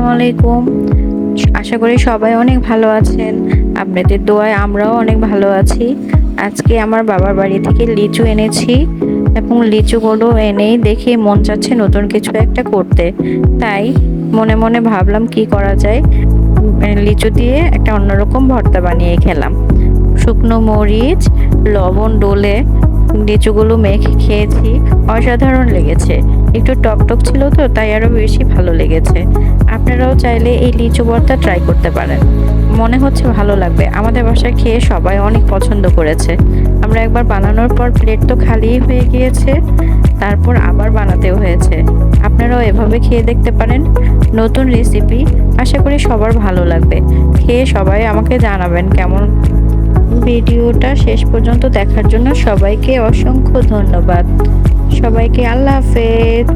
আসসালামু আলাইকুম। আশা করি সবাই অনেক ভালো আছেন। আপনাদের দোয়ায় আমরাও অনেক ভালো আছি। আজকে আমার বাবার বাড়ি থেকে লিচু এনেছি এবং লিচুগুলো এনেই দেখে মন চাচ্ছে নতুন কিছু একটা করতে। তাই মনে মনে ভাবলাম কি করা যায়। লিচু দিয়ে একটা অন্যরকম ভর্তা বানিয়ে খেলাম। শুকনো মরিচ, লবণ ডলে লিচুগুলো মেখে খেয়েছি, অসাধারণ লেগেছে। একটু টকটক ছিল তো তাই আরো বেশি ভালো লেগেছে। আপনারাও চাইলে এই লিচু ভর্তা ট্রাই করতে পারেন, মনে হচ্ছে ভালো লাগবে। আমাদের বাসায় খেয়ে সবাই অনেক পছন্দ করেছে। আমরা একবার বানানোর পর প্লেট তো খালিই হয়ে গিয়েছে, তারপর আবার বানাতেও হয়েছে। আপনারাও এভাবে খেয়ে দেখতে পারেন, নতুন রেসিপি। আশা করি সবার ভালো লাগবে। খেয়ে সবাই আমাকে জানাবেন কেমন। ভিডিওটা শেষ পর্যন্ত দেখার জন্য সবাইকে অসংখ্য ধন্যবাদ। সবাইকে আল্লাহ হাফেজ।